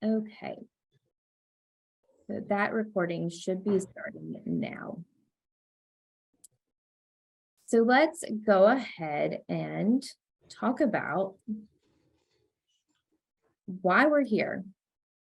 Okay, so that recording should be starting now. So let's go ahead and talk about why we're here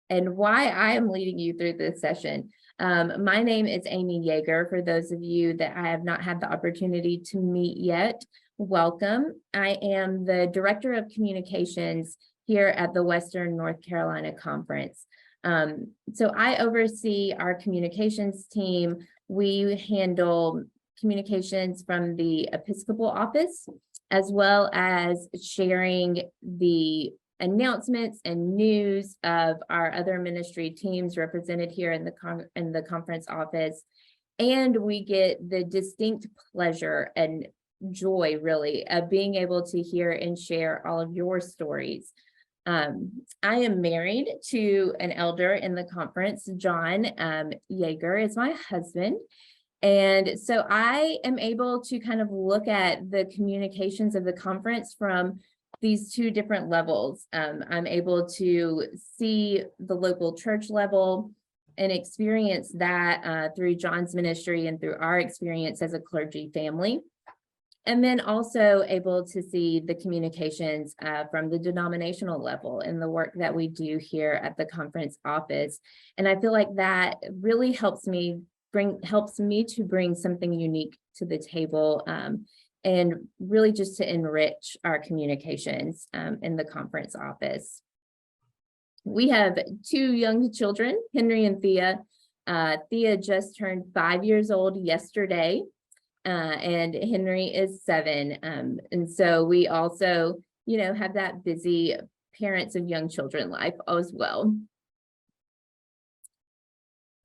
and why I am leading you through this session. My name is Aimee Yeager. For those of you that I have not had the opportunity to meet yet, welcome. I am the Director of Communications here at the Western North Carolina Conference. So I oversee our communications team. We handle communications from the Episcopal office, as well as sharing the announcements and news of our other ministry teams represented here in the conference office. And we get the distinct pleasure and joy, really, of being able to hear and share all of your stories. I am married to an elder in the conference. John Yeager is my husband. And so I am able to kind of look at the communications of the conference from these two different levels. I'm able to see the local church level and experience that through John's ministry and through our experience as a clergy family. And then also able to see the communications from the denominational level and the work that we do here at the conference office. And I feel like that really helps me to bring something unique to the table, and really just to enrich our communications in the conference office. We have two young children, Henry and Thea. Thea just turned 5 years old yesterday, and Henry is 7. And so we also, have that busy parents of young children life as well.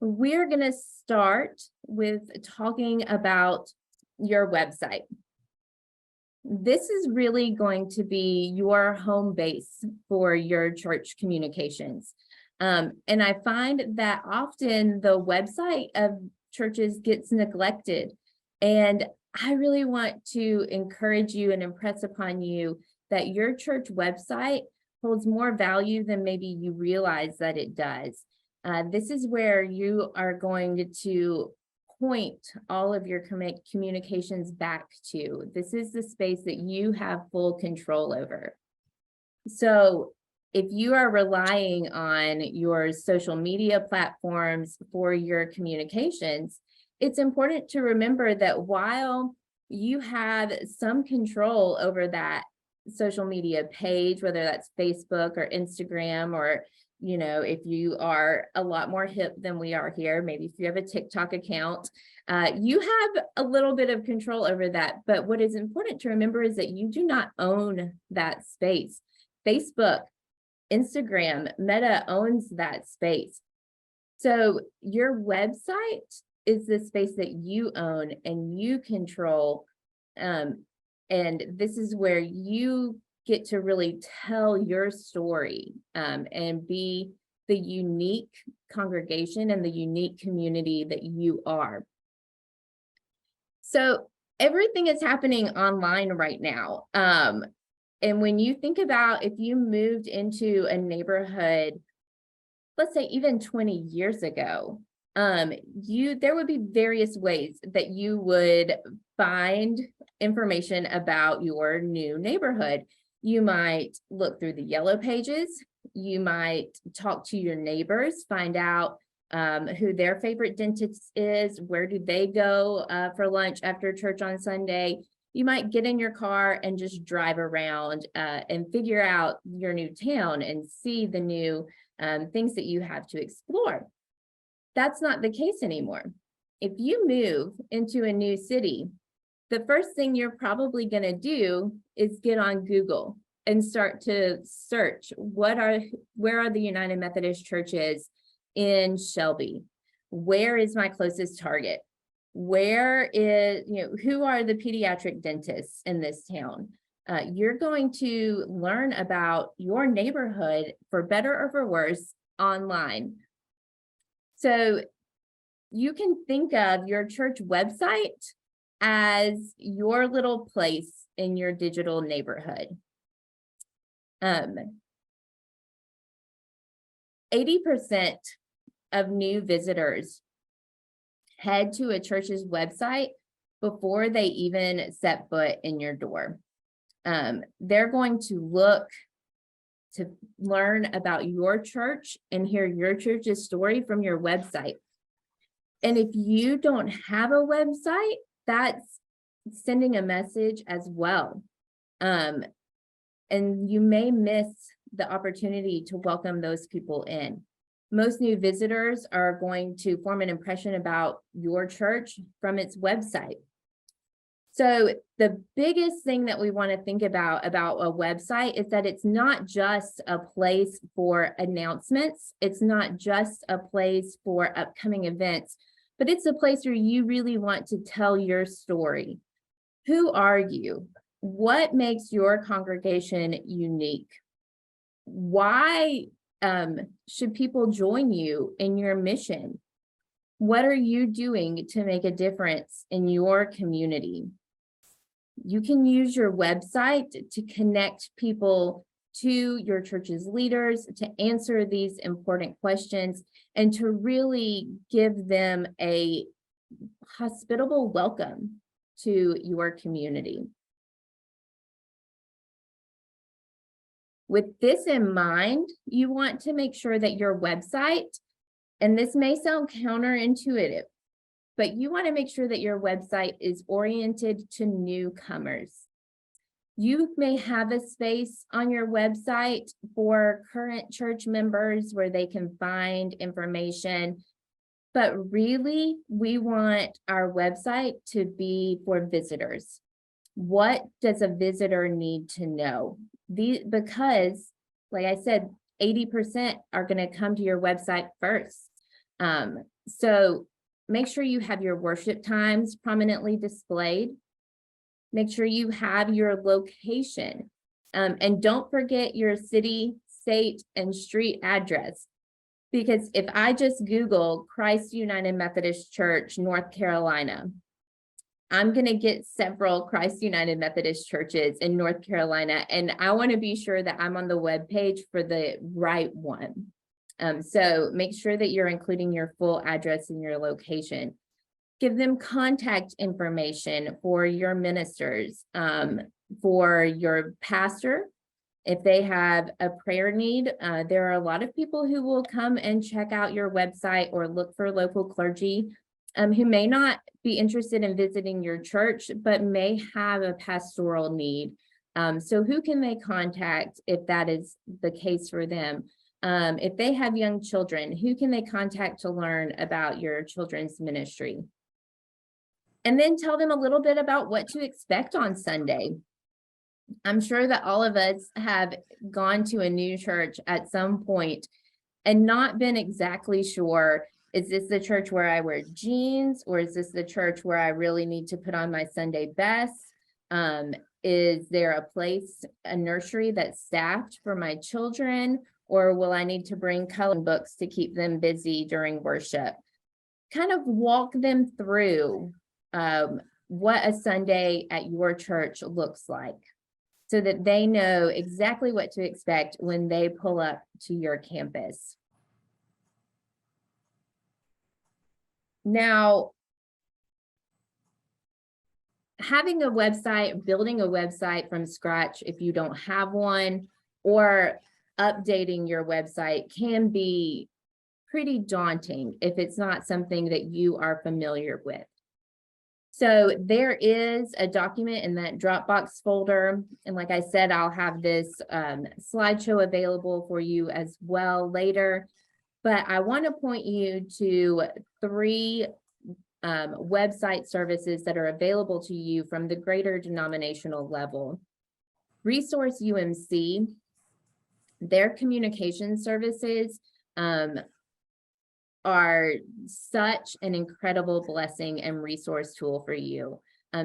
We're going to start with talking about your website. This is really going to be your home base for your church communications. And I find that often the website of churches gets neglected. And I really want to encourage you and impress upon you that your church website holds more value than maybe you realize that it does. This is where you are going to point all of your communications back to. This is the space that you have full control over. So if you are relying on your social media platforms for your communications, it's important to remember that while you have some control over that social media page, whether that's Facebook or Instagram, or if you are a lot more hip than we are here, maybe if you have a TikTok account, you have a little bit of control over that. But what is important to remember is that you do not own that space. Facebook, Instagram, Meta owns that space. So your website is the space that you own and you control. And this is where you get to really tell your story and be the unique congregation and the unique community that you are. So everything is happening online right now. And when you think about if you moved into a neighborhood, let's say even 20 years ago, there would be various ways that you would find information about your new neighborhood. You might look through the yellow pages. You might talk to your neighbors, find out who their favorite dentist is, where do they go for lunch after church on Sunday. You might get in your car and just drive around and figure out your new town and see the new things that you have to explore. That's not the case anymore. If you move into a new city, the first thing you're probably going to do is get on Google and start to search where are the United Methodist churches in Shelby? Where is my closest Target? Where is, who are the pediatric dentists in this town? You're going to learn about your neighborhood, for better or for worse, online. So you can think of your church website as your little place in your digital neighborhood. 80% of new visitors head to a church's website before they even set foot in your door. They're going to look to learn about your church and hear your church's story from your website. And if you don't have a website, that's sending a message as well. And you may miss the opportunity to welcome those people in. Most new visitors are going to form an impression about your church from its website. So the biggest thing that we want to think about a website is that it's not just a place for announcements. It's not just a place for upcoming events, but it's a place where you really want to tell your story. Who are you? What makes your congregation unique? Why should people join you in your mission? What are you doing to make a difference in your community? You can use your website to connect people to your church's leaders, to answer these important questions, and to really give them a hospitable welcome to your community. With this in mind, you want to make sure that your website, and this may sound counterintuitive, but you want to make sure that your website is oriented to newcomers. You may have a space on your website for current church members where they can find information, but really we want our website to be for visitors. What does a visitor need to know? Because, like I said, 80% are going to come to your website first. So make sure you have your worship times prominently displayed. Make sure you have your location. And don't forget your city, state, and street address. Because if I just Google Christ United Methodist Church, North Carolina, I'm going to get several Christ United Methodist churches in North Carolina, and I want to be sure that I'm on the web page for the right one. So make sure that you're including your full address and your location. Give them contact information for your ministers, for your pastor. If they have a prayer need, there are a lot of people who will come and check out your website or look for local clergy who may not be interested in visiting your church, but may have a pastoral need. So who can they contact if that is the case for them? If they have young children, who can they contact to learn about your children's ministry? And then tell them a little bit about what to expect on Sunday. I'm sure that all of us have gone to a new church at some point and not been exactly sure, is this the church where I wear jeans, or is this the church where I really need to put on my Sunday best? Is there a place, a nursery that's staffed for my children, or will I need to bring coloring books to keep them busy during worship? Kind of walk them through what a Sunday at your church looks like, so that they know exactly what to expect when they pull up to your campus. Now, having a website, building a website from scratch if you don't have one, or updating your website can be pretty daunting if it's not something that you are familiar with. So there is a document in that Dropbox folder. And like I said, I'll have this slideshow available for you as well later. But I want to point you to 3 website services that are available to you from the greater denominational level. Resource UMC, their communication services are such an incredible blessing and resource tool for you.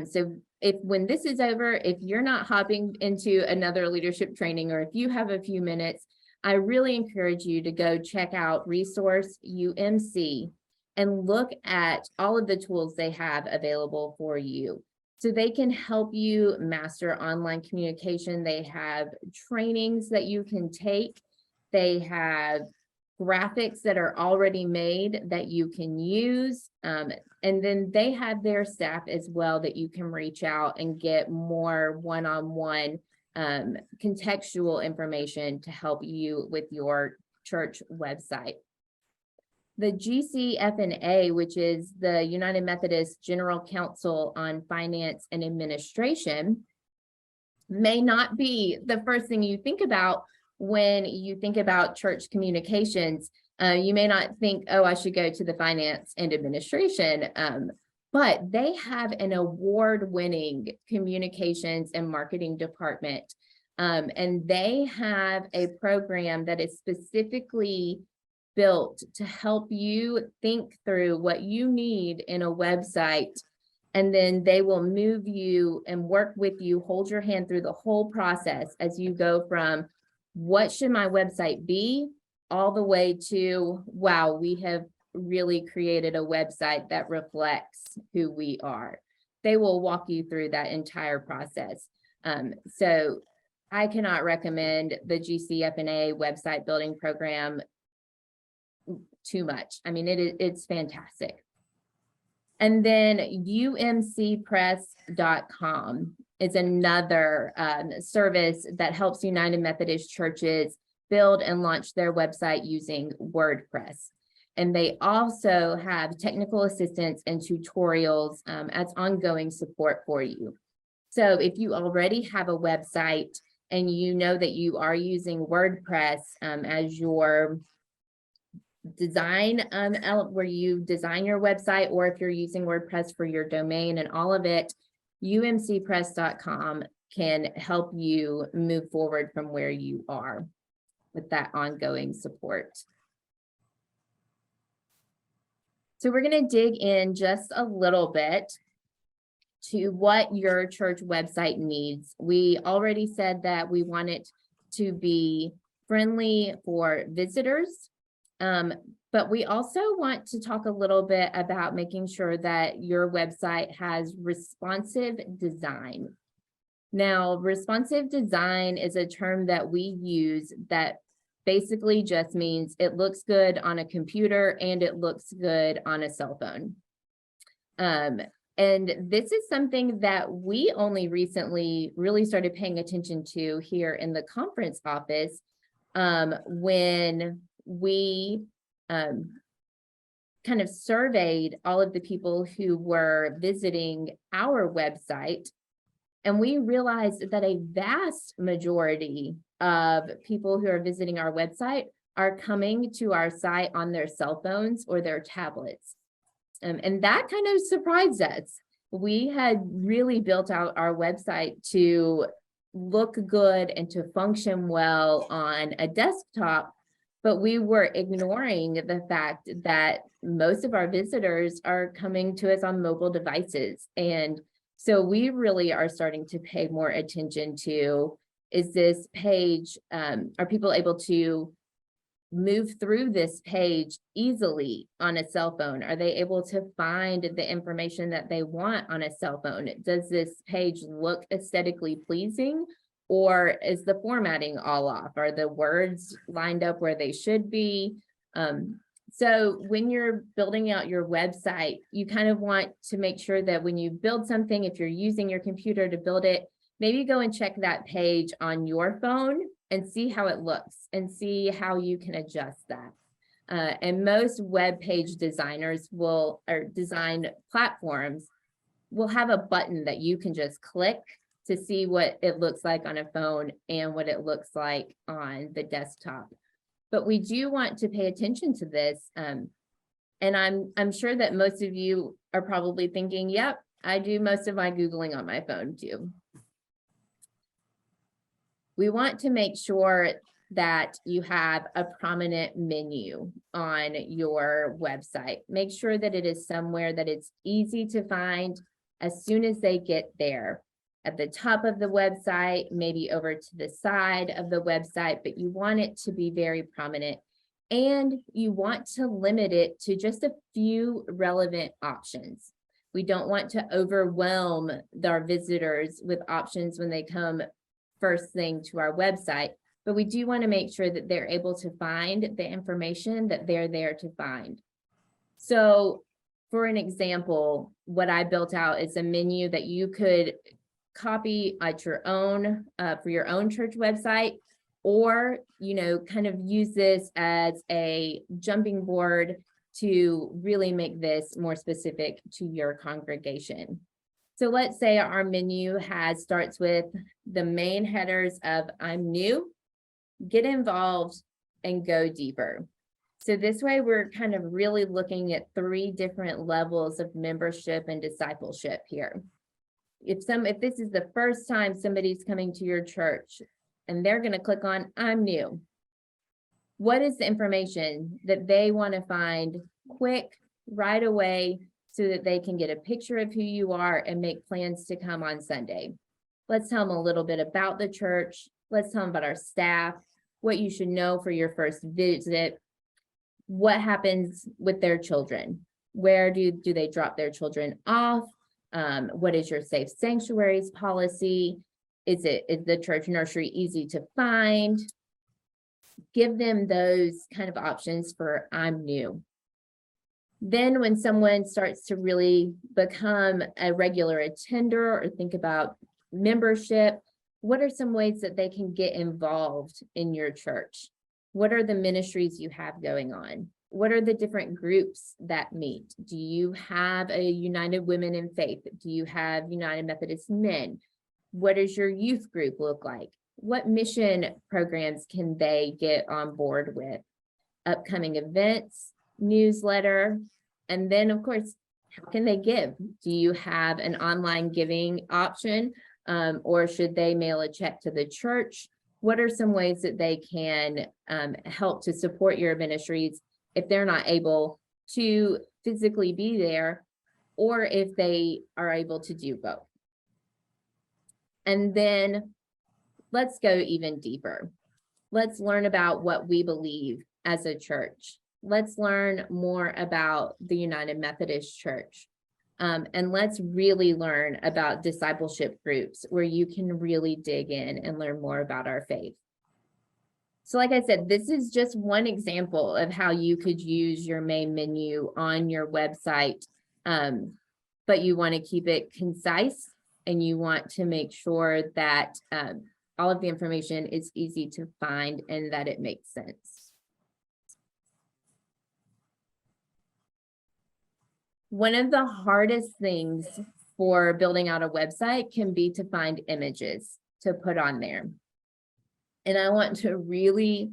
So when this is over, if you're not hopping into another leadership training, or if you have a few minutes, I really encourage you to go check out Resource UMC and look at all of the tools they have available for you. So they can help you master online communication. They have trainings that you can take. They have graphics that are already made that you can use. And then they have their staff as well that you can reach out and get more one-on-one contextual information to help you with your church website. The GCFNA, which is the United Methodist General Council on Finance and Administration, may not be the first thing you think about when you think about church communications. You may not think, oh, I should go to the finance and administration, but they have an award-winning communications and marketing department. And they have a program that is specifically built to help you think through what you need in a website. And then they will move you and work with you, hold your hand through the whole process as you go from what should my website be all the way to, wow, we have really created a website that reflects who we are. They will walk you through that entire process. So I cannot recommend the GCFNA website building program too much. I mean, it's fantastic. And then umcpress.com is another service that helps United Methodist churches build and launch their website using WordPress. And they also have technical assistance and tutorials as ongoing support for you. So if you already have a website and you know that you are using WordPress as your design where you design your website, or if you're using WordPress for your domain and all of it, umcpress.com can help you move forward from where you are with that ongoing support. So we're going to dig in just a little bit to what your church website needs. We already said that we want it to be friendly for visitors. But we also want to talk a little bit about making sure that your website has responsive design. Now, responsive design is a term that we use that basically just means it looks good on a computer and it looks good on a cell phone. And this is something that we only recently really started paying attention to here in the conference office when we kind of surveyed all of the people who were visiting our website, and we realized that a vast majority of people who are visiting our website are coming to our site on their cell phones or their tablets. And that kind of surprised us. We had really built out our website to look good and to function well on a desktop, but we were ignoring the fact that most of our visitors are coming to us on mobile devices. And so we really are starting to pay more attention to, is this page, are people able to move through this page easily on a cell phone? Are they able to find the information that they want on a cell phone? Does this page look aesthetically pleasing? Or is the formatting all off? Are the words lined up where they should be? So when you're building out your website, you kind of want to make sure that when you build something, if you're using your computer to build it, maybe go and check that page on your phone and see how it looks and see how you can adjust that. And most web page designers or design platforms will have a button that you can just click to see what it looks like on a phone and what it looks like on the desktop. But we do want to pay attention to this. And I'm sure that most of you are probably thinking, yep, I do most of my Googling on my phone too. We want to make sure that you have a prominent menu on your website. Make sure that it is somewhere that it's easy to find as soon as they get there. At the top of the website, maybe over to the side of the website, but you want it to be very prominent. And you want to limit it to just a few relevant options. We don't want to overwhelm our visitors with options when they come first thing to our website. but we do want to make sure that they're able to find the information that they're there to find. So for an example, what I built out is a menu that you could copy at your own, for your own church website, or, kind of use this as a jumping board to really make this more specific to your congregation. So let's say our menu starts with the main headers of I'm new, get involved, and go deeper. So this way we're kind of really looking at 3 different levels of membership and discipleship here. If this is the first time somebody's coming to your church and they're going to click on I'm new, what is the information that they want to find quick, right away, so that they can get a picture of who you are and make plans to come on Sunday? Let's tell them a little bit about the church. Let's tell them about our staff, what you should know for your first visit, what happens with their children, where do they drop their children off, what is your safe sanctuaries policy, is the church nursery easy to find? Give them those kind of options for I'm new. Then when someone starts to really become a regular attender or think about membership, what are some ways that they can get involved in your church? What are the ministries you have going on? What are the different groups that meet? Do you have a United Women in Faith? Do you have United Methodist Men? What does your youth group look like? What mission programs can they get on board with? Upcoming events, newsletter, and then of course, how can they give? Do you have an online giving option, or should they mail a check to the church? What are some ways that they can help to support your ministries if they're not able to physically be there, or if they are able to do both? And then let's go even deeper. Let's learn about what we believe as a church. Let's learn more about the United Methodist Church. And let's really learn about discipleship groups where you can really dig in and learn more about our faith. So like I said, this is just one example of how you could use your main menu on your website, but you want to keep it concise and you want to make sure that all of the information is easy to find and that it makes sense. One of the hardest things for building out a website can be to find images to put on there. And I want to really,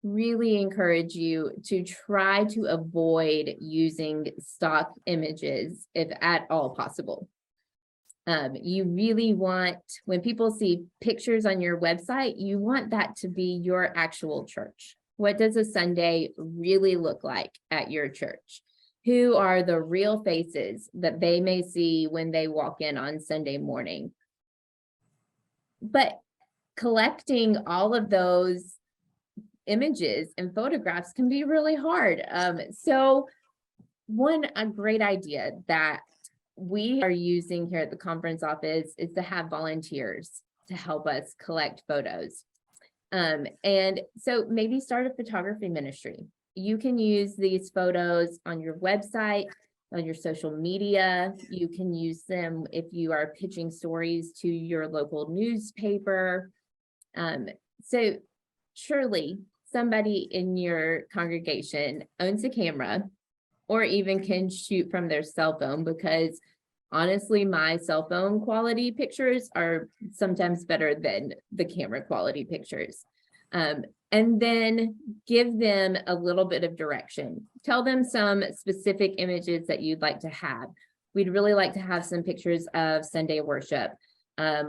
really encourage you to try to avoid using stock images if at all possible. You really want, when people see pictures on your website, you want that to be your actual church. What does a Sunday really look like at your church? Who are the real faces that they may see when they walk in on Sunday morning? But collecting all of those images and photographs can be really hard. So a great idea that we are using here at the conference office is to have volunteers to help us collect photos. And so maybe start a photography ministry. You can use these photos on your website, on your social media. You can use them if you are pitching stories to your local newspaper. So surely somebody in your congregation owns a camera or even can shoot from their cell phone, because honestly, my cell phone quality pictures are sometimes better than the camera quality pictures. And then give them a little bit of direction. Tell them some specific images that you'd like to have. We'd really like to have some pictures of Sunday worship.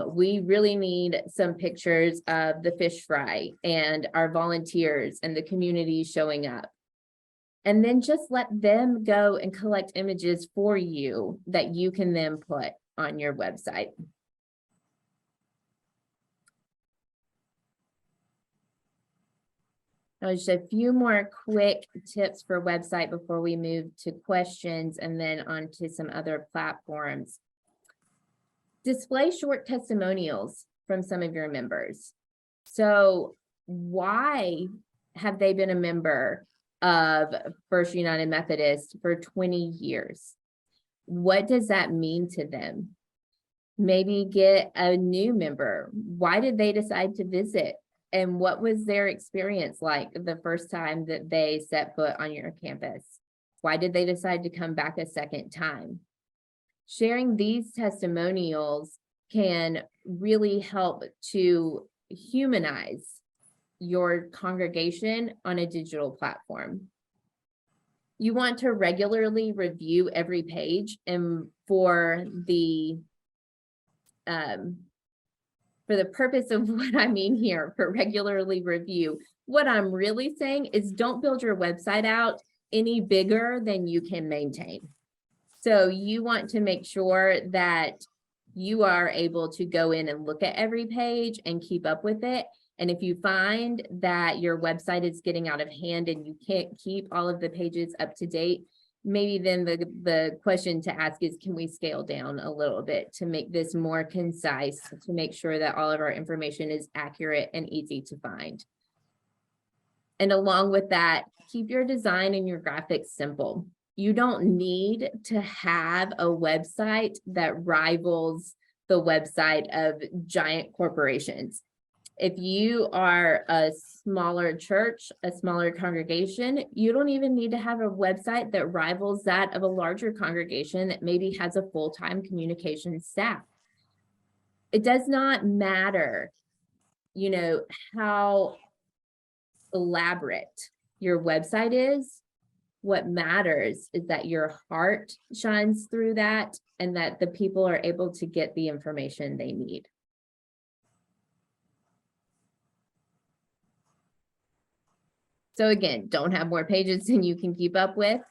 We really need some pictures of the fish fry and our volunteers and the community showing up. And then just let them go and collect images for you that you can then put on your website. Now, just a few more quick tips for website before we move to questions and then on to some other platforms. Display short testimonials from some of your members. So why have they been a member of First United Methodist for 20 years? What does that mean to them? Maybe get a new member. Why did they decide to visit? And what was their experience like the first time that they set foot on your campus? Why did they decide to come back a second time? Sharing these testimonials can really help to humanize your congregation on a digital platform. You want to regularly review every page, and for the purpose of what I mean here, for regularly review, what I'm really saying is don't build your website out any bigger than you can maintain. So you want to make sure that you are able to go in and look at every page and keep up with it. And if you find that your website is getting out of hand and you can't keep all of the pages up to date, maybe then the question to ask is, can we scale down a little bit to make this more concise, to make sure that all of our information is accurate and easy to find? And along with that, keep your design and your graphics simple. You don't need to have a website that rivals the website of giant corporations. If you are a smaller church, a smaller congregation, you don't even need to have a website that rivals that of a larger congregation that maybe has a full-time communications staff. It does not matter, how elaborate your website is. What matters is that your heart shines through that and that the people are able to get the information they need. So again, don't have more pages than you can keep up with.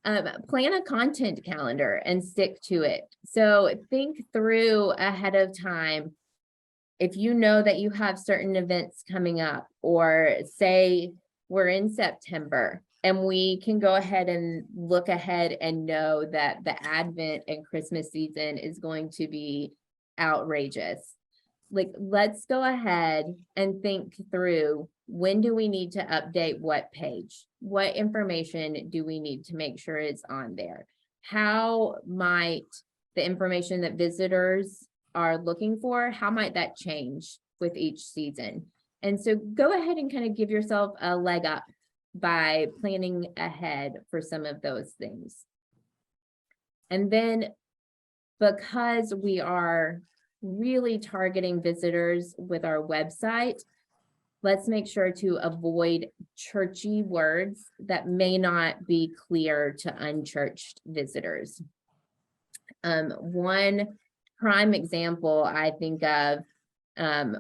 Plan a content calendar and stick to it. So think through ahead of time. If you know that you have certain events coming up, or say we're in September, and we can go ahead and look ahead and know that the Advent and Christmas season is going to be outrageous. Like, let's go ahead and think through, when do we need to update what page? What information do we need to make sure it's on there? How might the information that visitors are looking for, how might that change with each season? And so go ahead and kind of give yourself a leg up by planning ahead for some of those things. And then, because we are really targeting visitors with our website, let's make sure to avoid churchy words that may not be clear to unchurched visitors. One prime example I think of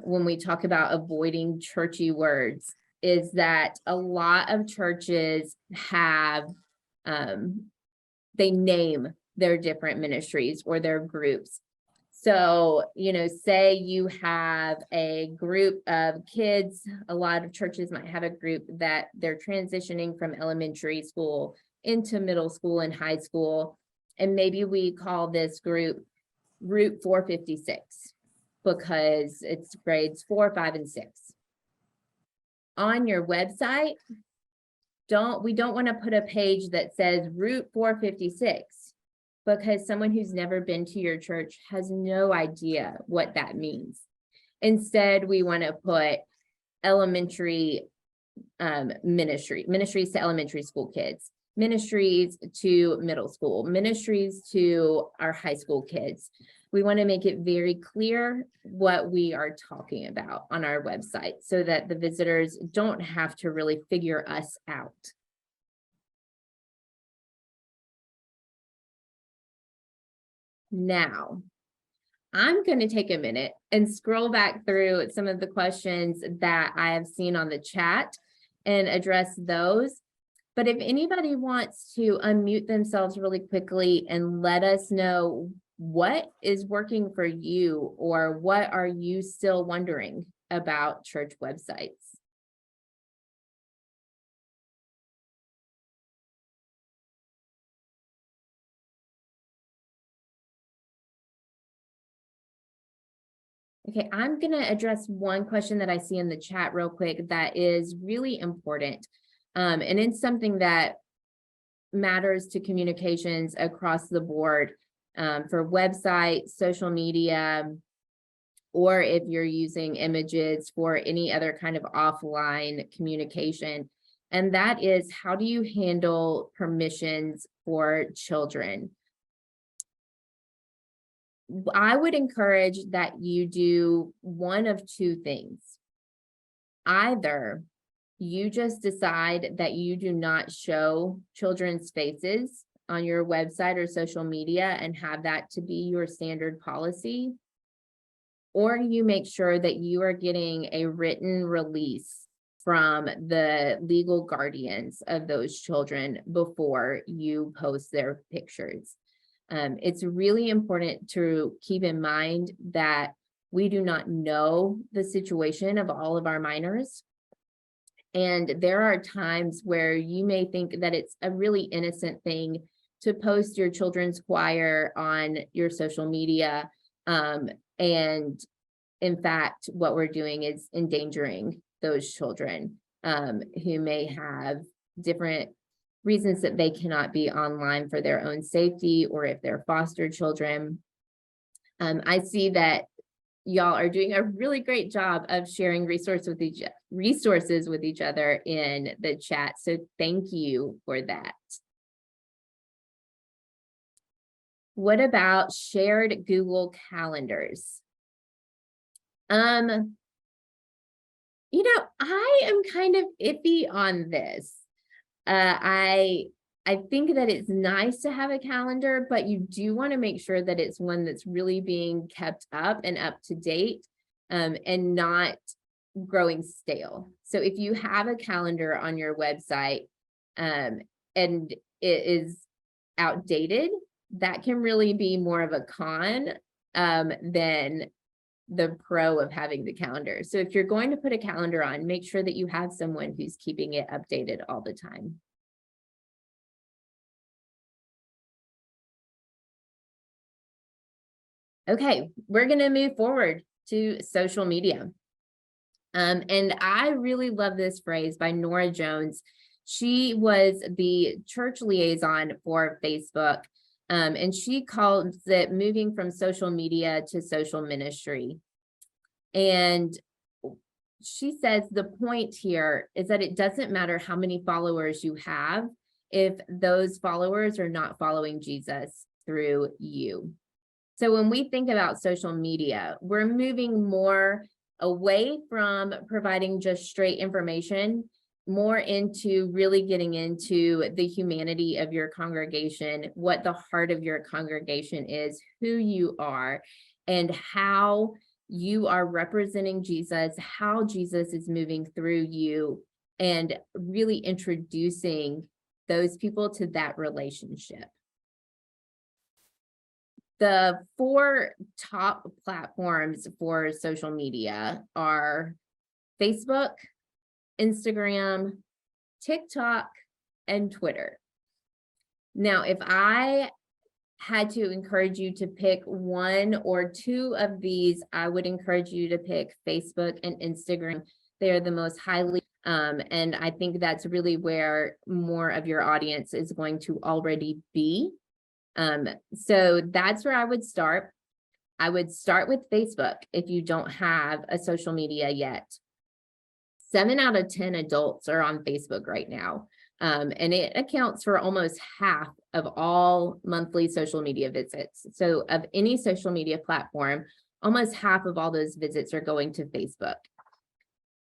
when we talk about avoiding churchy words is that a lot of churches have, they name their different ministries or their groups. So, say you have a group of kids, a lot of churches might have a group that they're transitioning from elementary school into middle school and high school. And maybe we call this group Route 456 because it's grades 4, 5, and 6. On your website, we don't want to put a page that says Route 456, because someone who's never been to your church has no idea what that means. Instead, we want to put elementary ministries to elementary school kids, ministries to middle school, ministries to our high school kids. We want to make it very clear what we are talking about on our website so that the visitors don't have to really figure us out. Now, I'm going to take a minute and scroll back through some of the questions that I have seen on the chat and address those. But if anybody wants to unmute themselves really quickly and let us know what is working for you, or what are you still wondering about church websites? Okay, I'm going to address one question that I see in the chat real quick that is really important. And it's something that matters to communications across the board, for websites, social media, or if you're using images for any other kind of offline communication. And that is, how do you handle permissions for children? I would encourage that you do one of two things. Either you just decide that you do not show children's faces on your website or social media and have that to be your standard policy, or you make sure that you are getting a written release from the legal guardians of those children before you post their pictures. It's really important to keep in mind that we do not know the situation of all of our minors. And there are times where you may think that it's a really innocent thing to post your children's choir on your social media. And in fact, what we're doing is endangering those children who may have different reasons that they cannot be online for their own safety, or if they're foster children. I see that y'all are doing a really great job of sharing resources with each other in the chat. So thank you for that. What about shared Google calendars? I am kind of iffy on this. I think that it's nice to have a calendar, but you do want to make sure that it's one that's really being kept up and up to date, and not growing stale. So if you have a calendar on your website, and it is outdated, that can really be more of a con, than the pro of having the calendar. So if you're going to put a calendar on, make sure that you have someone who's keeping it updated all the time. Okay, we're going to move forward to social media. And I really love this phrase by Nora Jones. She was the church liaison for Facebook, and she calls it moving from social media to social ministry. And she says the point here is that it doesn't matter how many followers you have if those followers are not following Jesus through you. So when we think about social media, we're moving more away from providing just straight information, more into really getting into the humanity of your congregation, what the heart of your congregation is, who you are, and how you are representing Jesus, how Jesus is moving through you, and really introducing those people to that relationship. The 4 top platforms for social media are Facebook, Instagram, TikTok, and Twitter. Now, if I had to encourage you to pick 1 or 2 of these, I would encourage you to pick Facebook and Instagram. They are the most highly, and I think that's really where more of your audience is going to already be. So that's where I would start. I would start with Facebook if you don't have a social media yet. 7 out of 10 adults are on Facebook right now. And it accounts for almost half of all monthly social media visits. So of any social media platform, almost half of all those visits are going to Facebook.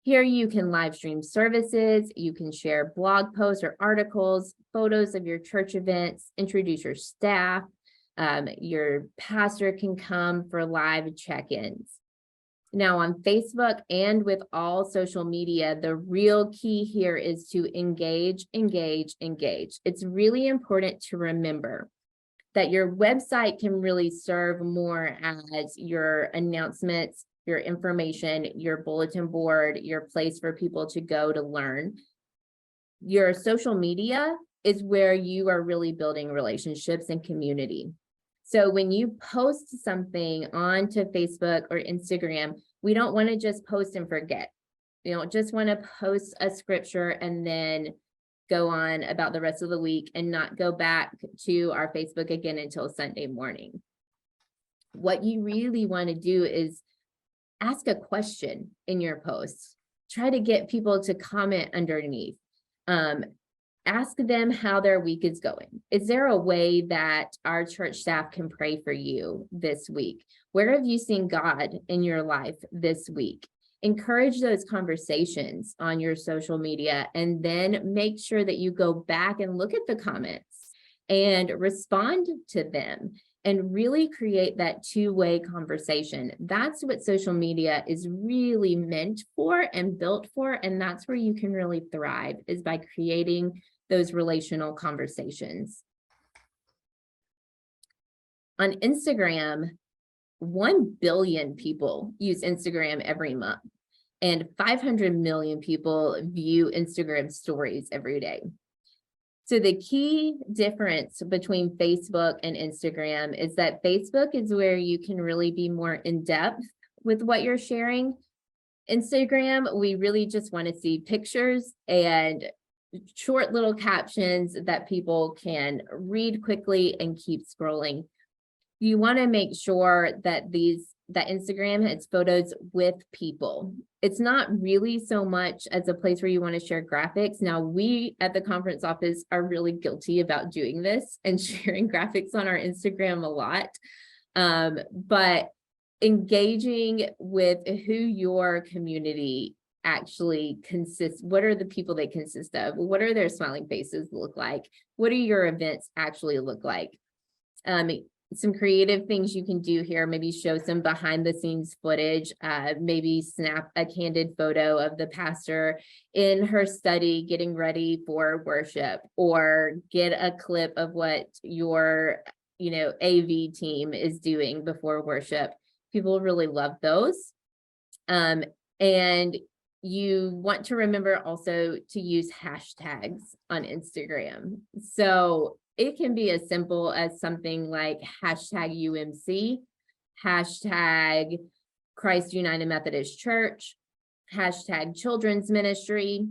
Here you can live stream services, you can share blog posts or articles, photos of your church events, introduce your staff, your pastor can come for live check-ins. Now on Facebook and with all social media, the real key here is to engage, engage, engage. It's really important to remember that your website can really serve more as your announcements, your information, your bulletin board, your place for people to go to learn. Your social media is where you are really building relationships and community. So when you post something onto Facebook or Instagram, we don't want to just post and forget. We don't just want to post a scripture and then go on about the rest of the week and not go back to our Facebook again until Sunday morning. What you really want to do is ask a question in your posts. Try to get people to comment underneath. Ask them how their week is going. Is there a way that our church staff can pray for you this week? Where have you seen God in your life this week? Encourage those conversations on your social media, and then make sure that you go back and look at the comments and respond to them and really create that two-way conversation. That's what social media is really meant for and built for, and that's where you can really thrive, is by creating those relational conversations. On Instagram, 1 billion people use Instagram every month, and 500 million people view Instagram stories every day. So the key difference between Facebook and Instagram is that Facebook is where you can really be more in depth with what you're sharing. Instagram, we really just want to see pictures and short little captions that people can read quickly and keep scrolling. You want to make sure that Instagram has photos with people. It's not really so much as a place where you want to share graphics. Now, we at the conference office are really guilty about doing this and sharing graphics on our Instagram a lot. But engaging with who your community actually consists, what are the people they consist of? What are their smiling faces look like? What do your events actually look like? Some creative things you can do here, maybe show some behind the scenes footage, maybe snap a candid photo of the pastor in her study getting ready for worship, or get a clip of what your AV team is doing before worship. People really love those. And you want to remember also to use hashtags on Instagram. So it can be as simple as something like hashtag UMC, hashtag Christ United Methodist Church, hashtag children's ministry.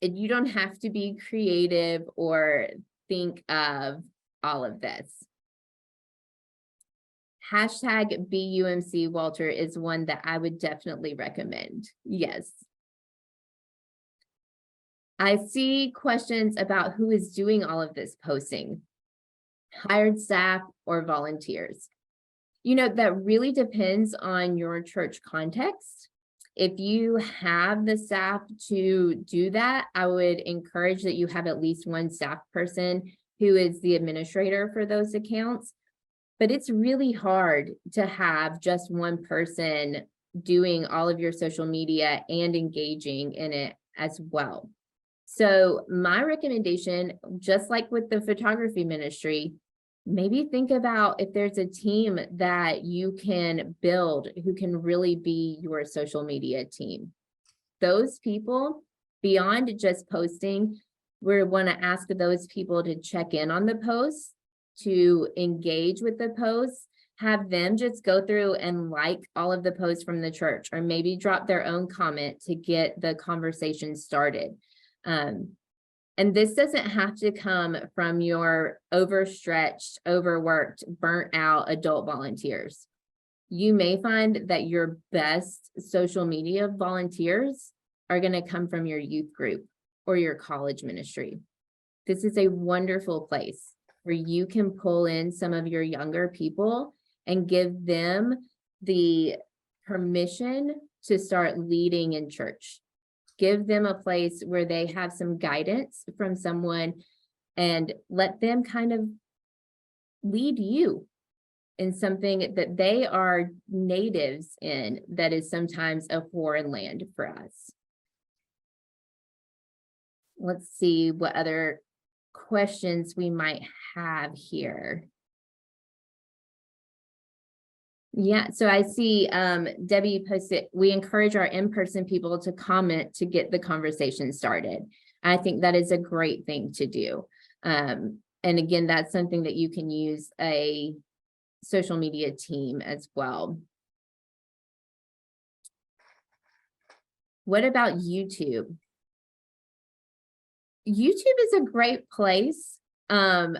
You don't have to be creative or think of all of this. Hashtag BUMC Walter is one that I would definitely recommend. Yes. I see questions about who is doing all of this posting, hired staff or volunteers. That really depends on your church context. If you have the staff to do that, I would encourage that you have at least one staff person who is the administrator for those accounts. But it's really hard to have just one person doing all of your social media and engaging in it as well. So my recommendation, just like with the photography ministry, maybe think about if there's a team that you can build who can really be your social media team. Those people, beyond just posting, we want to ask those people to check in on the posts, to engage with the posts, have them just go through and like all of the posts from the church, or maybe drop their own comment to get the conversation started. And this doesn't have to come from your overstretched, overworked, burnt out adult volunteers. You may find that your best social media volunteers are going to come from your youth group or your college ministry. This is a wonderful place where you can pull in some of your younger people and give them the permission to start leading in church. Give them a place where they have some guidance from someone, and let them kind of lead you in something that they are natives in, that is sometimes a foreign land for us. Let's see what other questions we might have here. Yeah, so I see Debbie posted, we encourage our in-person people to comment to get the conversation started. I think that is a great thing to do. And again, that's something that you can use a social media team as well. What about YouTube? YouTube is a great place. And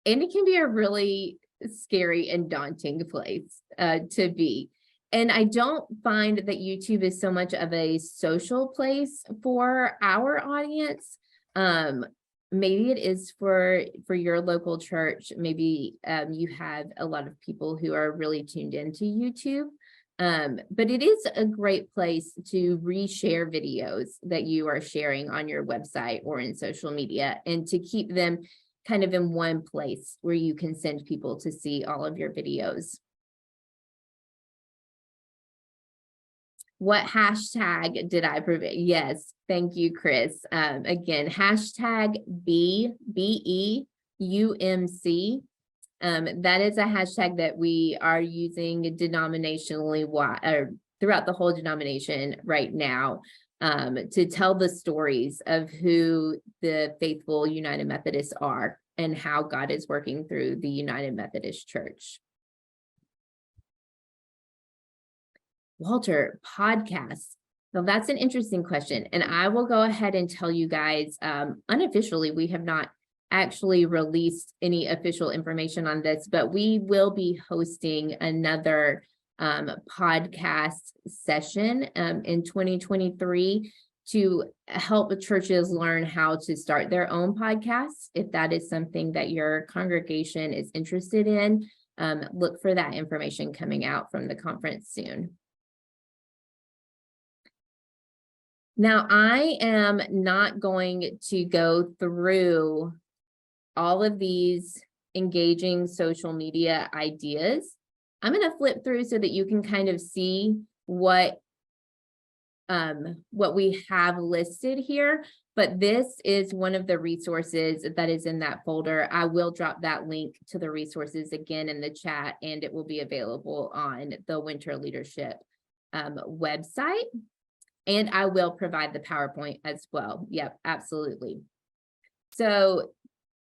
it can be a really scary and daunting place to be. And I don't find that YouTube is so much of a social place for our audience. Maybe it is for your local church. Maybe you have a lot of people who are really tuned into YouTube. But it is a great place to reshare videos that you are sharing on your website or in social media, and to keep them kind of in one place where you can send people to see all of your videos. What hashtag did I prevent? Yes, thank you, Chris. Again, hashtag BEUMC. That is a hashtag that we are using denominationally or throughout the whole denomination right now, to tell the stories of who the faithful United Methodists are and how God is working through the United Methodist Church. Walter, podcasts. Now that's an interesting question. And I will go ahead and tell you guys, unofficially, we have not actually released any official information on this, but we will be hosting another podcast session in 2023 to help churches learn how to start their own podcasts. If that is something that your congregation is interested in, look for that information coming out from the conference soon. Now, I am not going to go through all of these engaging social media ideas. I'm going to flip through so that you can kind of see what we have listed here. But this is one of the resources that is in that folder. I will drop that link to the resources again in the chat, and it will be available on the Winter Leadership website. And I will provide the PowerPoint as well. Yep, absolutely. So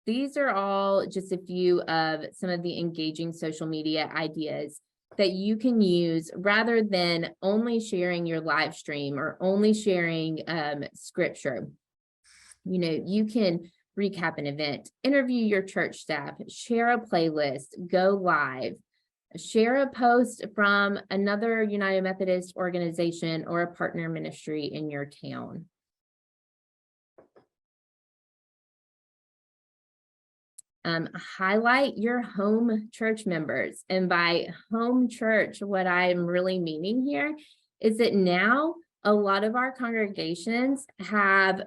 these are all just a few of some of the engaging social media ideas that you can use rather than only sharing your live stream or only sharing scripture. You know, you can recap an event, interview your church staff, share a playlist, go live, share a post from another United Methodist organization or a partner ministry in your town. Highlight your home church members. And by home church, what I'm really meaning here is that now a lot of our congregations have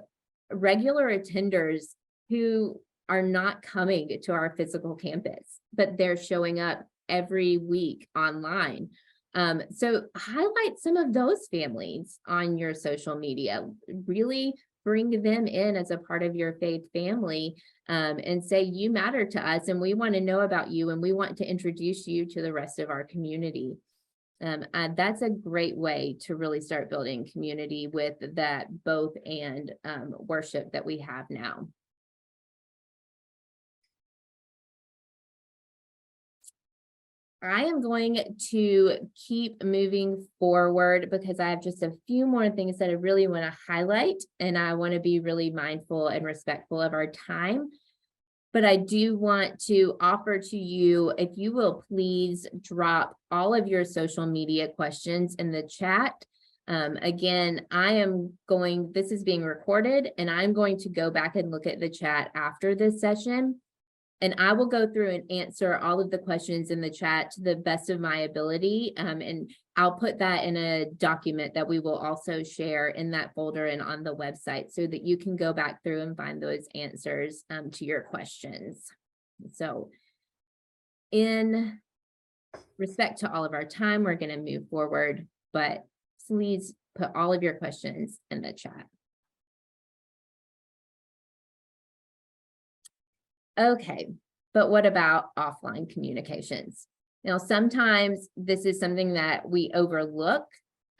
regular attenders who are not coming to our physical campus, but they're showing up every week online. So highlight some of those families on your social media. Really bring them in as a part of your faith family, and say, you matter to us and we want to know about you and we want to introduce you to the rest of our community. That's a great way to really start building community with that both and worship that we have now. I am going to keep moving forward because I have just a few more things that I really want to highlight, and I want to be really mindful and respectful of our time. But I do want to offer to you, if you will please drop all of your social media questions in the chat. Again, this is being recorded, and I'm going to go back and look at the chat after this session. And I will go through and answer all of the questions in the chat to the best of my ability. And I'll put that in a document that we will also share in that folder and on the website so that you can go back through and find those answers to your questions. So in respect to all of our time, we're going to move forward, but please put all of your questions in the chat. Okay, but what about offline communications? Now, sometimes this is something that we overlook,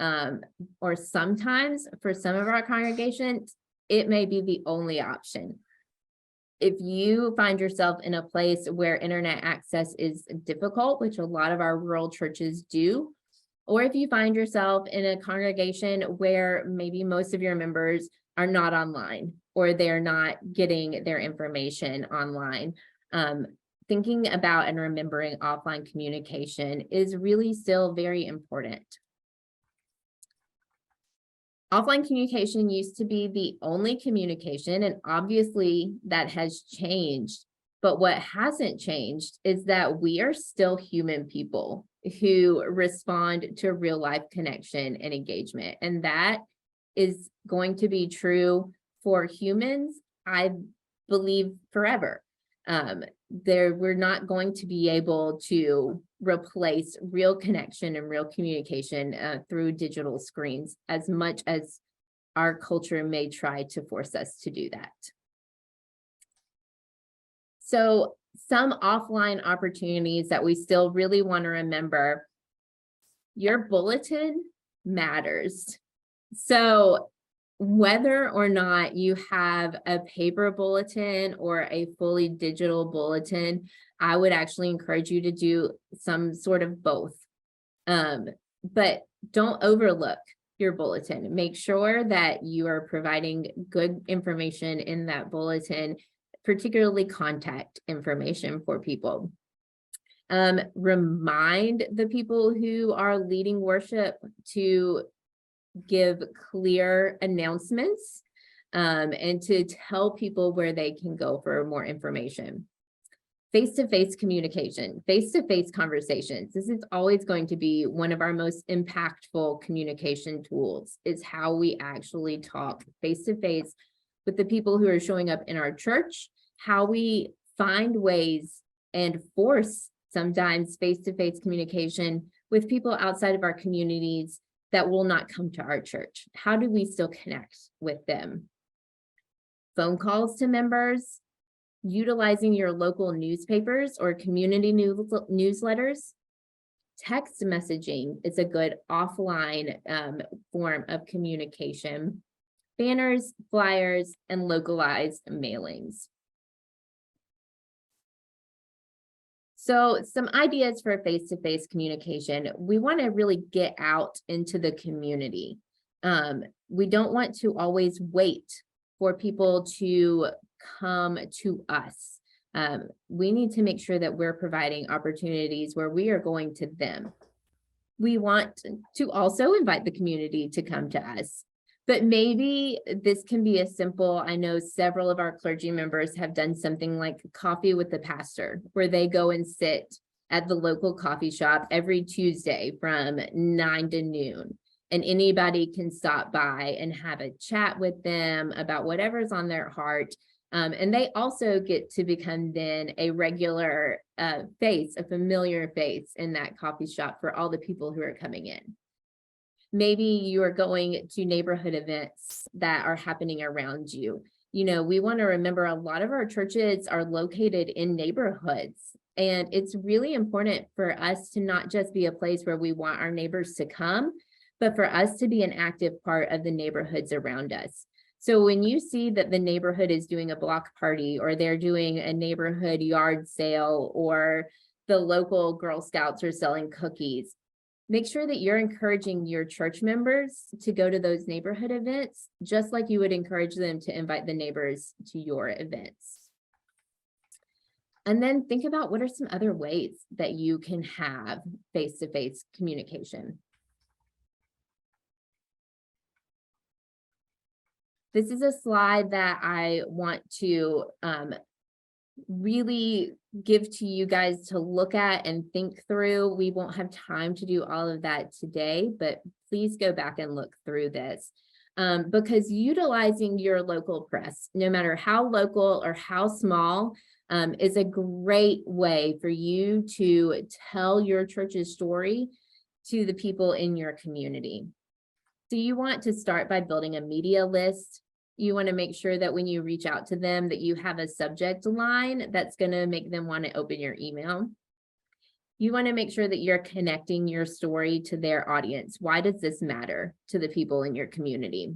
or sometimes for some of our congregations, it may be the only option. If you find yourself in a place where internet access is difficult, which a lot of our rural churches do, or if you find yourself in a congregation where maybe most of your members are not online or they're not getting their information online, thinking about and remembering offline communication is really still very important. Offline communication used to be the only communication, and obviously that has changed. But what hasn't changed is that we are still human people who respond to real life connection and engagement. And that is going to be true for humans, I believe, forever. We're not going to be able to replace real connection and real communication through digital screens, as much as our culture may try to force us to do that. So some offline opportunities that we still really want to remember: your bulletin matters. So whether or not you have a paper bulletin or a fully digital bulletin, I would actually encourage you to do some sort of both. But don't overlook your bulletin. Make sure that you are providing good information in that bulletin, particularly contact information for people. Remind the people who are leading worship to give clear announcements and to tell people where they can go for more information. Face-to-face communication, face-to-face conversations. This is always going to be one of our most impactful communication tools, is how we actually talk face-to-face with the people who are showing up in our church, how we find ways and force sometimes face-to-face communication with people outside of our communities that will not come to our church. How do we still connect with them? Phone calls to members, utilizing your local newspapers or community newsletters. Text messaging is a good offline form of communication. Banners, flyers, and localized mailings. So some ideas for face-to-face communication. We want to really get out into the community. We don't want to always wait for people to come to us. We need to make sure that we're providing opportunities where we are going to them. We want to also invite the community to come to us. But maybe this can be as simple. I know several of our clergy members have done something like coffee with the pastor, where they go and sit at the local coffee shop every Tuesday from 9 to noon. And anybody can stop by and have a chat with them about whatever's on their heart. And they also get to become then a regular face, a familiar face in that coffee shop for all the people who are coming in. Maybe you are going to neighborhood events that are happening around you. You know, we want to remember a lot of our churches are located in neighborhoods, and it's really important for us to not just be a place where we want our neighbors to come, but for us to be an active part of the neighborhoods around us. So when you see that the neighborhood is doing a block party, or they're doing a neighborhood yard sale, or the local Girl Scouts are selling cookies, make sure that you're encouraging your church members to go to those neighborhood events, just like you would encourage them to invite the neighbors to your events. And then think about what are some other ways that you can have face-to-face communication. This is a slide that I want to really give to you guys to look at and think through. We won't have time to do all of that today, but please go back and look through this, because utilizing your local press, no matter how local or how small, is a great way for you to tell your church's story to the people in your community. So you want to start by building a media list. You want to make sure that when you reach out to them that you have a subject line that's going to make them want to open your email. You want to make sure that you're connecting your story to their audience. Why does this matter to the people in your community?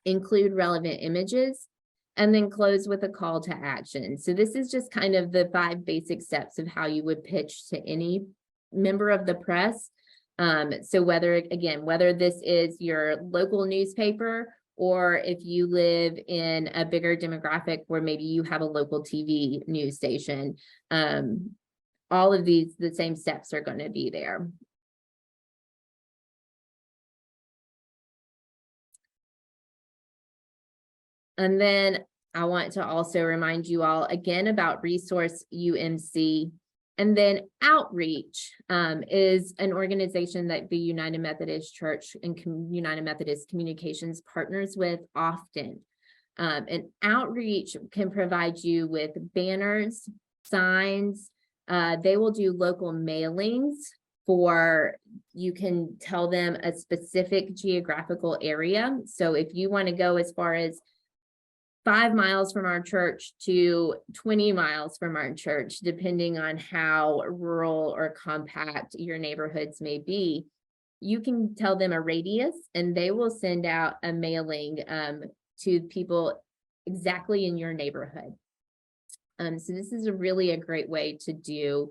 Include relevant images. and then close with a call to action. So this is just kind of the 5 basic steps of how you would pitch to any member of the press. So whether this is your local newspaper, or if you live in a bigger demographic where maybe you have a local TV news station, all of these, the same steps are going to be there. And then I want to also remind you all again about Resource UMC. And then Outreach is an organization that the United Methodist Church and United Methodist Communications partners with often. And Outreach can provide you with banners, signs. They will do local mailings you can tell them a specific geographical area. So if you want to go as far as 5 miles from our church to 20 miles from our church, depending on how rural or compact your neighborhoods may be, you can tell them a radius and they will send out a mailing to people exactly in your neighborhood. So this is really a great way to do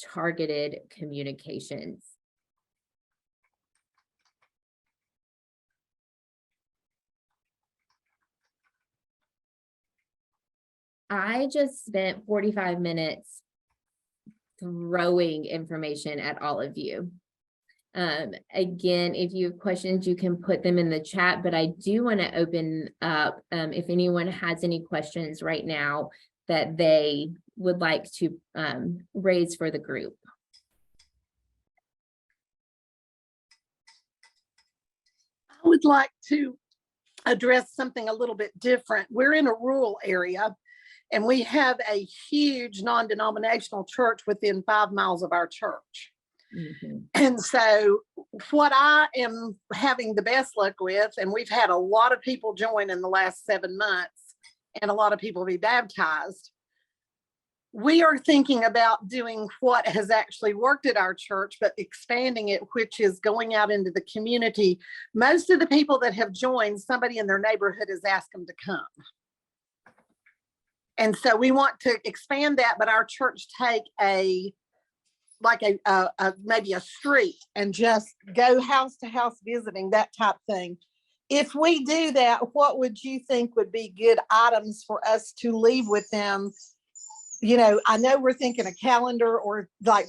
targeted communications. I just spent 45 minutes throwing information at all of you. Again, if you have questions, you can put them in the chat, but I do want to open up if anyone has any questions right now that they would like to raise for the group. I would like to address something a little bit different. We're in a rural area and we have a huge non-denominational church within 5 miles of our church. Mm-hmm. And so what I am having the best luck with, and we've had a lot of people join in the last 7 months and a lot of people be baptized. We are thinking about doing what has actually worked at our church, but expanding it, which is going out into the community. Most of the people that have joined, somebody in their neighborhood has asked them to come. And so we want to expand that, but our church take maybe a street and just go house to house visiting, that type thing. If we do that, what would you think would be good items for us to leave with them? You know, I know we're thinking a calendar or like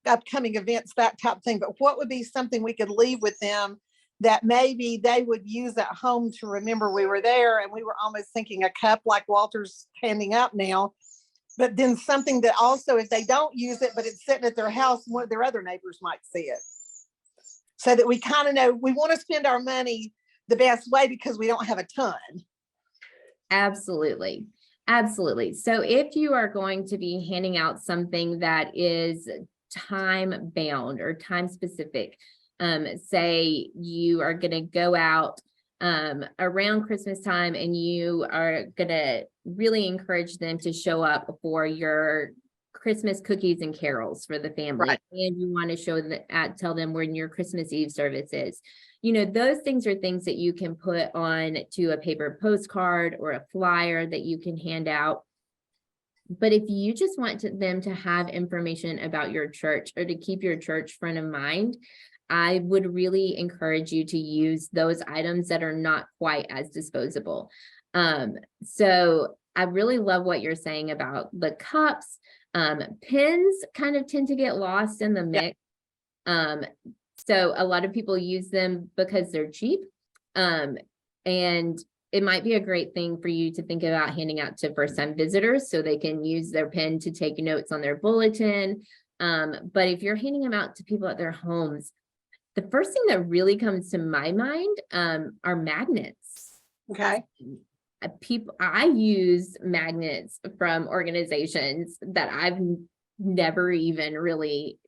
upcoming events, that type of thing, but what would be something we could leave with them that maybe they would use at home to remember we were there? And we were almost thinking a cup like Walter's handing out now, but then something that also, if they don't use it, but it's sitting at their house, one of their other neighbors might see it. So that we kind of know we want to spend our money the best way because we don't have a ton. Absolutely. Absolutely. So if you are going to be handing out something that is time bound or time specific, say you are going to go out around Christmas time and you are going to really encourage them to show up for your Christmas cookies and carols for the family. Right. And you want to show that, tell them when your Christmas Eve service is. You know, those things are things that you can put on to a paper postcard or a flyer that you can hand out. But if you just want them to have information about your church or to keep your church front of mind, I would really encourage you to use those items that are not quite as disposable. So I really love what you're saying about the cups. Pens kind of tend to get lost in the mix. So a lot of people use them because they're cheap. And it might be a great thing for you to think about handing out to first-time visitors so they can use their pen to take notes on their bulletin. But if you're handing them out to people at their homes, the first thing that really comes to my mind are magnets. Okay. I use magnets from organizations that I've never even really,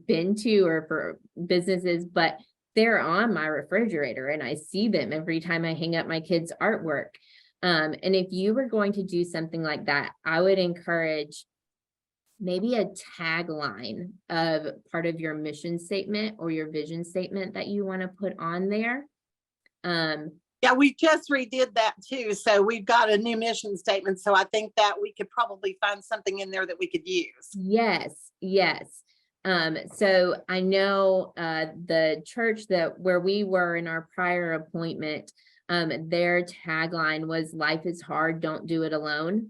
been to, or for businesses, but they're on my refrigerator and I see them every time I hang up my kids' artwork. And if you were going to do something like that, I would encourage maybe a tagline of part of your mission statement or your vision statement that you want to put on there. Yeah, we just redid that too. So we've got a new mission statement. So I think that we could probably find something in there that we could use. Yes, yes. So I know the church where we were in our prior appointment, their tagline was "Life is hard, don't do it alone."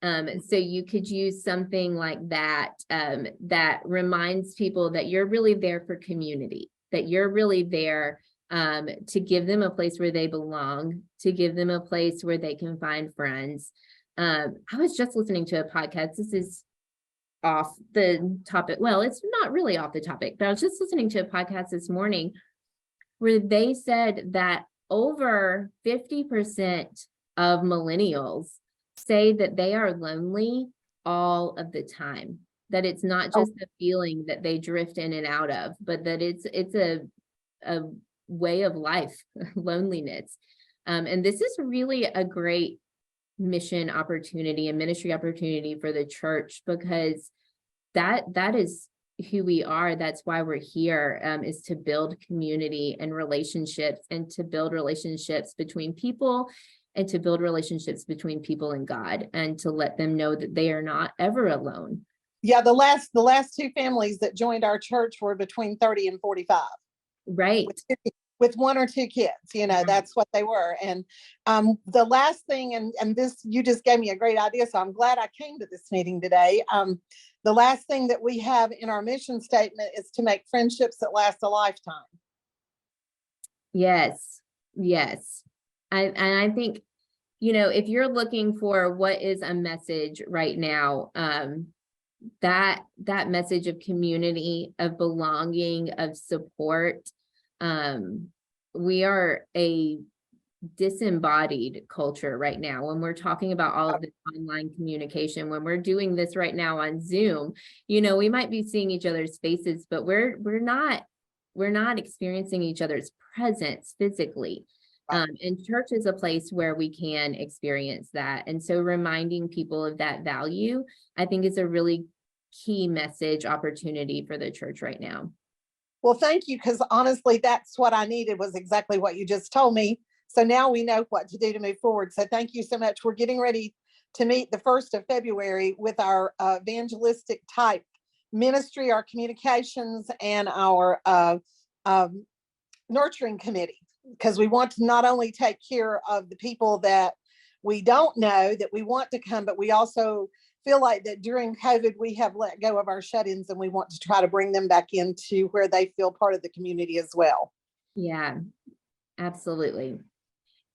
So you could use something like that, that reminds people that you're really there for community, that you're really there to give them a place where they belong, to give them a place where they can find friends. I was just listening to a podcast. This is off the topic. Well, it's not really off the topic, but I was just listening to a podcast this morning where they said that over 50% of millennials say that they are lonely all of the time, that it's not just a feeling that they drift in and out of, but that it's a way of life, loneliness. And this is really a great mission opportunity and ministry opportunity for the church, because that is who we are. That's why we're here, is to build community and relationships, and to build relationships between people, and to build relationships between people and God, and to let them know that they are not ever alone. Yeah, the last two families that joined our church were between 30 and 45. Right. With one or two kids, that's what they were. And the last thing, and this, you just gave me a great idea, so I'm glad I came to this meeting today. The last thing that we have in our mission statement is to make friendships that last a lifetime. Yes, yes. I think, if you're looking for what is a message right now, that message of community, of belonging, of support, we are a disembodied culture right now. When we're talking about all of this online communication, when we're doing this right now on Zoom, we might be seeing each other's faces, but we're not experiencing each other's presence physically. And church is a place where we can experience that. And so reminding people of that value, I think, is a really key message opportunity for the church right now. Well, thank you, because honestly, that's what I needed, was exactly what you just told me. So now we know what to do to move forward. So thank you so much. We're getting ready to meet the 1st of February with our evangelistic type ministry, our communications, and our nurturing committee, because we want to not only take care of the people that we don't know that we want to come, but we also feel like that during COVID, we have let go of our shut-ins, and we want to try to bring them back into where they feel part of the community as well. Yeah, absolutely.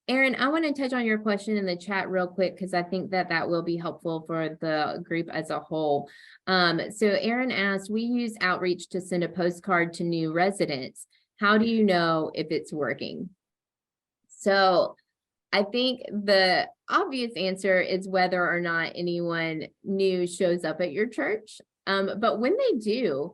Aaron, I want to touch on your question in the chat real quick, because I think that will be helpful for the group as a whole. So Aaron asked, we use outreach to send a postcard to new residents. How do you know if it's working? So I think the obvious answer is whether or not anyone new shows up at your church. But when they do,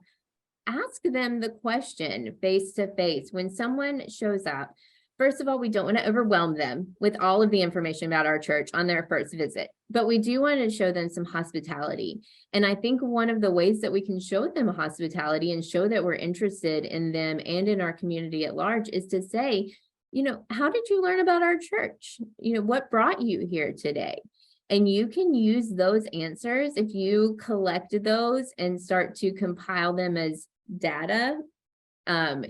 ask them the question face to face. When someone shows up, first of all, we don't want to overwhelm them with all of the information about our church on their first visit, but we do want to show them some hospitality. And I think one of the ways that we can show them hospitality and show that we're interested in them and in our community at large is to say, how did you learn about our church? What brought you here today? And you can use those answers. If you collected those and start to compile them as data,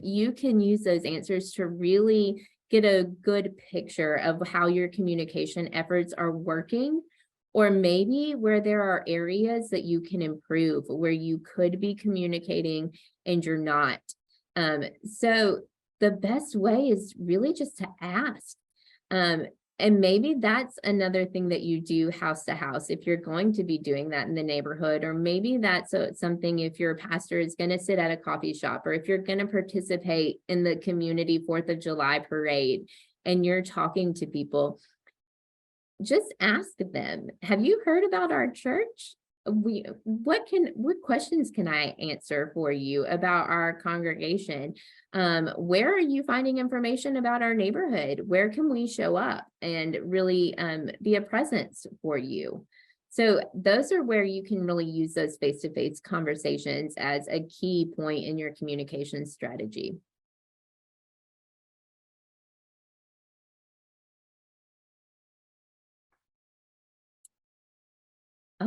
you can use those answers to really get a good picture of how your communication efforts are working, or maybe where there are areas that you can improve, where you could be communicating and you're not. So the best way is really just to ask. And maybe that's another thing that you do house to house, if you're going to be doing that in the neighborhood, or maybe that's something if your pastor is going to sit at a coffee shop, or if you're going to participate in the community 4th of July parade and you're talking to people, just ask them, have you heard about our church? What questions can I answer for you about our congregation? Where are you finding information about our neighborhood? Where can we show up and really be a presence for you? So those are where you can really use those face-to-face conversations as a key point in your communication strategy.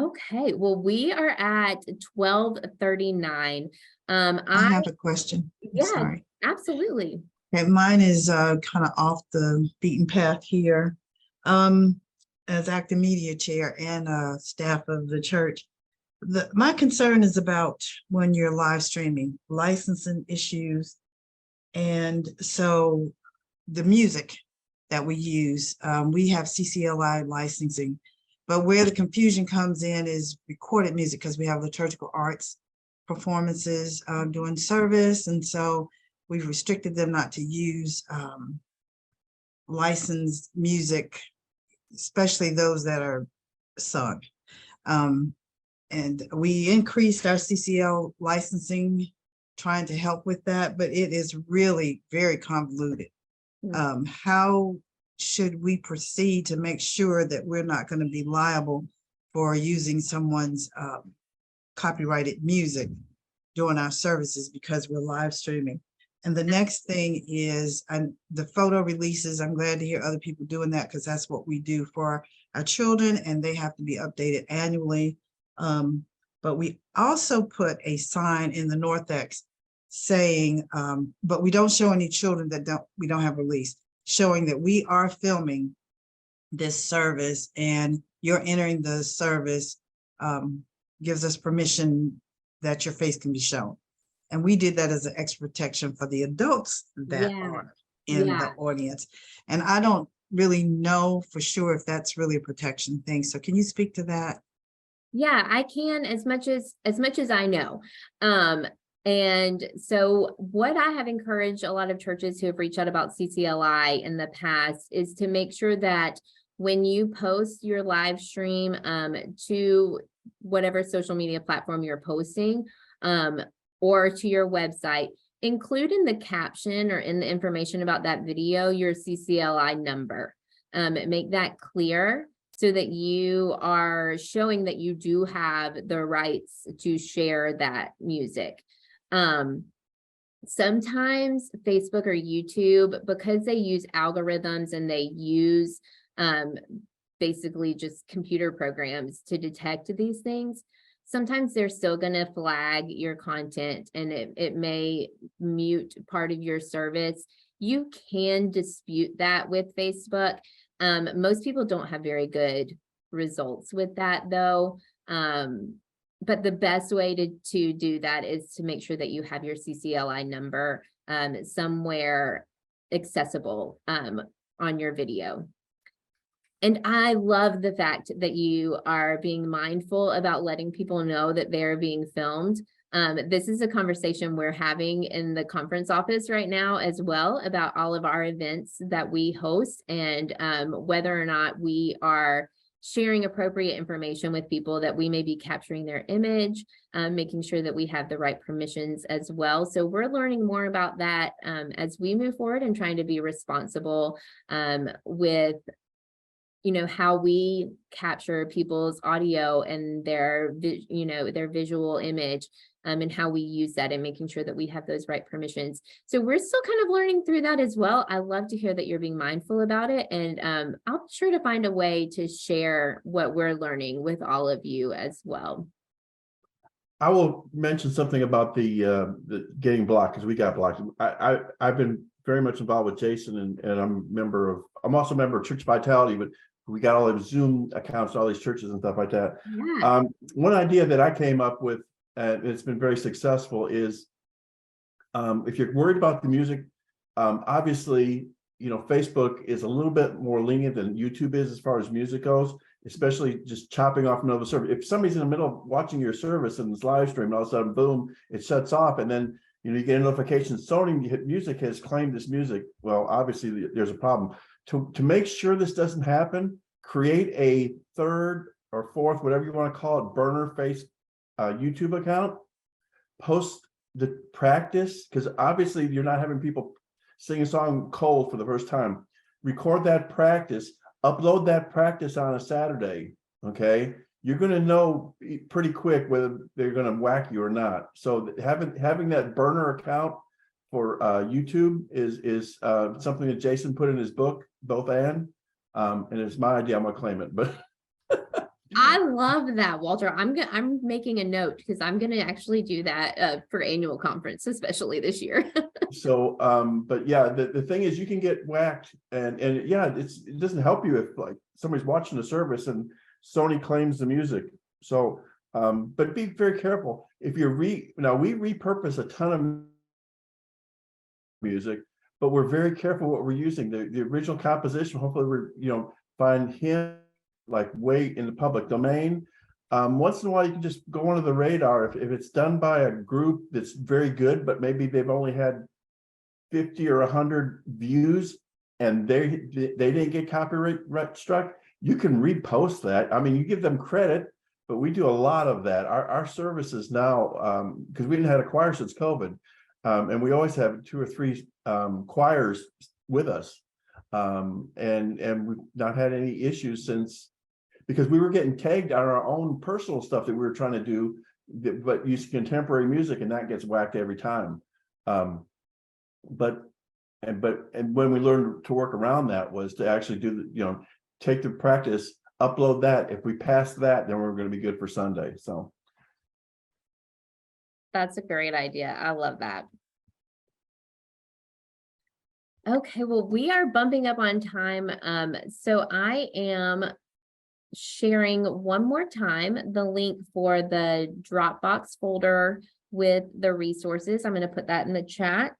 Okay, well, we are at 12:39. I have a question. I'm Yeah, sorry. absolutely. Okay, mine is kind of off the beaten path here. As acting media chair and staff of the church, my concern is about when you're live streaming, licensing issues. And so the music that we use, we have CCLI licensing, but where the confusion comes in is recorded music because we have liturgical arts performances during service. And so we've restricted them not to use licensed music, especially those that are sung. And we increased our CCL licensing, trying to help with that, but it is really very convoluted. How should we proceed to make sure that we're not going to be liable for using someone's copyrighted music during our services because we're live streaming? And the next thing is the photo releases. I'm glad to hear other people doing that because that's what we do for our children, and they have to be updated annually. But we also put a sign in the Northex saying, but we don't show any children that we don't have released, showing that we are filming this service and you're entering the service, gives us permission that your face can be shown. And we did that as an extra protection for the adults that are in the audience. And I don't really know for sure if that's really a protection thing. So can you speak to that? Yeah, I can as much as I know. And so what I have encouraged a lot of churches who have reached out about CCLI in the past is to make sure that when you post your live stream to whatever social media platform you're posting, or to your website, include in the caption or in the information about that video your CCLI number. Make that clear so that you are showing that you do have the rights to share that music. Sometimes Facebook or YouTube, because they use algorithms and they use basically just computer programs to detect these things, sometimes they're still going to flag your content and it may mute part of your service. You can dispute that with Facebook. Most people don't have very good results with that though. But the best way to do that is to make sure that you have your CCLI number somewhere accessible on your video. And I love the fact that you are being mindful about letting people know that they're being filmed. This is a conversation we're having in the conference office right now as well about all of our events that we host and whether or not we are sharing appropriate information with people, that we may be capturing their image, making sure that we have the right permissions as well. So we're learning more about that as we move forward and trying to be responsible with how we capture people's audio and their visual image and how we use that and making sure that we have those right permissions. So we're still kind of learning through that as well. I love to hear that you're being mindful about it, and I'll be sure to find a way to share what we're learning with all of you as well. I will mention something about the getting blocked, because we got blocked. I've been very much involved with Jason, and I'm also a member of Church Vitality, but we got all the Zoom accounts, all these churches and stuff like that. Yeah. One idea that I came up with, and it's been very successful, is if you're worried about the music, obviously, Facebook is a little bit more lenient than YouTube is as far as music goes, especially just chopping off another service. If somebody's in the middle of watching your service and it's live stream, and all of a sudden, boom, it shuts off, and then you get a notification, Sony Music has claimed this music. Well, obviously there's a problem. To make sure this doesn't happen, create a third or fourth, whatever you want to call it, burner face YouTube account. Post the practice, because obviously you're not having people sing a song cold for the first time. Record that practice, upload that practice on a Saturday. Okay, you're going to know pretty quick whether they're going to whack you or not. So having that burner account for YouTube is something that Jason put in his book, both and it's my idea. I'm gonna claim it, but I love that, Walter. I'm making a note because I'm gonna actually do that for annual conference, especially this year. So, but yeah, the thing is you can get whacked and yeah, it doesn't help you if like somebody's watching the service and Sony claims the music. So, but be very careful. If you're now we repurpose a ton of music, but we're very careful what we're using. The original composition, hopefully we're, find him like way in the public domain. Once in a while you can just go under the radar if it's done by a group that's very good, but maybe they've only had 50 or 100 views and they didn't get copyright struck. You can repost that. I mean, you give them credit, but we do a lot of that. Our services now, because we didn't have a choir since COVID, and we always have 2 or 3 choirs with us, and we've not had any issues since, because we were getting tagged on our own personal stuff that we were trying to do, but use contemporary music, and that gets whacked every time. But when we learned to work around that was to actually do take the practice, upload that. If we pass that, then we're going to be good for Sunday. So That's a great idea. I love that. Okay, well, we are bumping up on time. So I am sharing one more time the link for the Dropbox folder with the resources. I'm going to put that in the chat.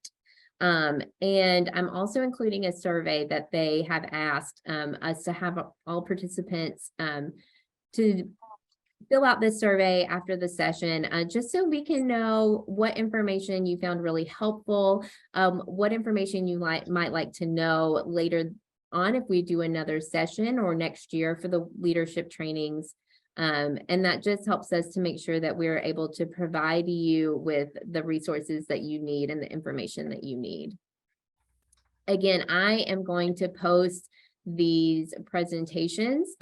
And I'm also including a survey that they have asked us to have all participants to fill out this survey after the session, just so we can know what information you found really helpful, what information you might like to know later on if we do another session or next year for the leadership trainings. And that just helps us to make sure that we're able to provide you with the resources that you need and the information that you need. Again, I am going to post these presentations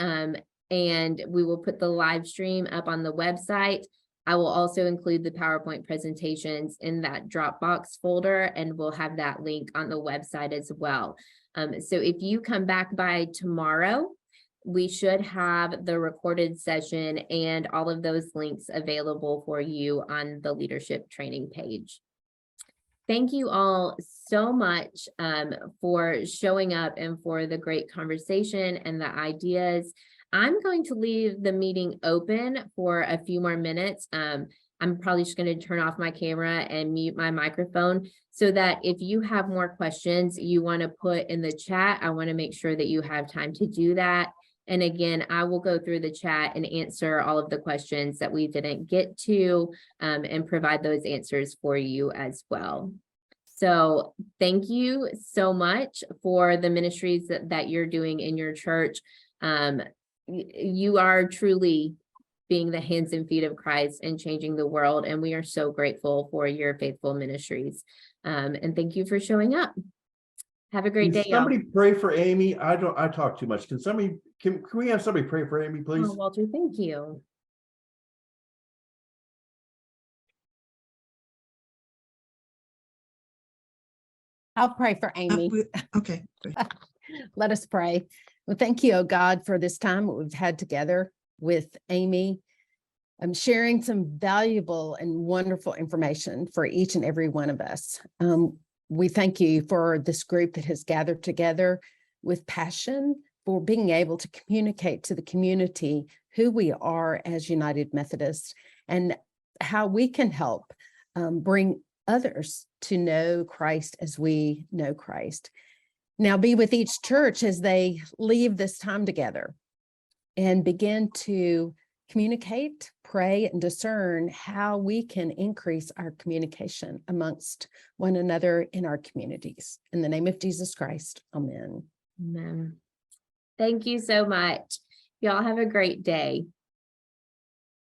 and we will put the live stream up on the website. I will also include the PowerPoint presentations in that Dropbox folder, and we'll have that link on the website as well. So if you come back by tomorrow, we should have the recorded session and all of those links available for you on the leadership training page. Thank you all so much for showing up and for the great conversation and the ideas. I'm going to leave the meeting open for a few more minutes. I'm probably just going to turn off my camera and mute my microphone so that if you have more questions you want to put in the chat, I want to make sure that you have time to do that. And again, I will go through the chat and answer all of the questions that we didn't get to and provide those answers for you as well. So thank you so much for the ministries that you're doing in your church. You are truly being the hands and feet of Christ and changing the world. And we are so grateful for your faithful ministries. And thank you for showing up. Have a great day, y'all. Somebody pray for Aimee. I talk too much. Can we have somebody pray for Aimee, please? Oh, Walter, thank you. I'll pray for Aimee. Okay. Let us pray. Well, thank you, oh God, for this time that we've had together with Aimee. I'm sharing some valuable and wonderful information for each and every one of us. We thank you for this group that has gathered together with passion for being able to communicate to the community who we are as United Methodists and how we can help bring others to know Christ as we know Christ. Now be with each church as they leave this time together and begin to communicate, pray, and discern how we can increase our communication amongst one another in our communities. In the name of Jesus Christ, amen. Amen. Thank you so much. Y'all have a great day.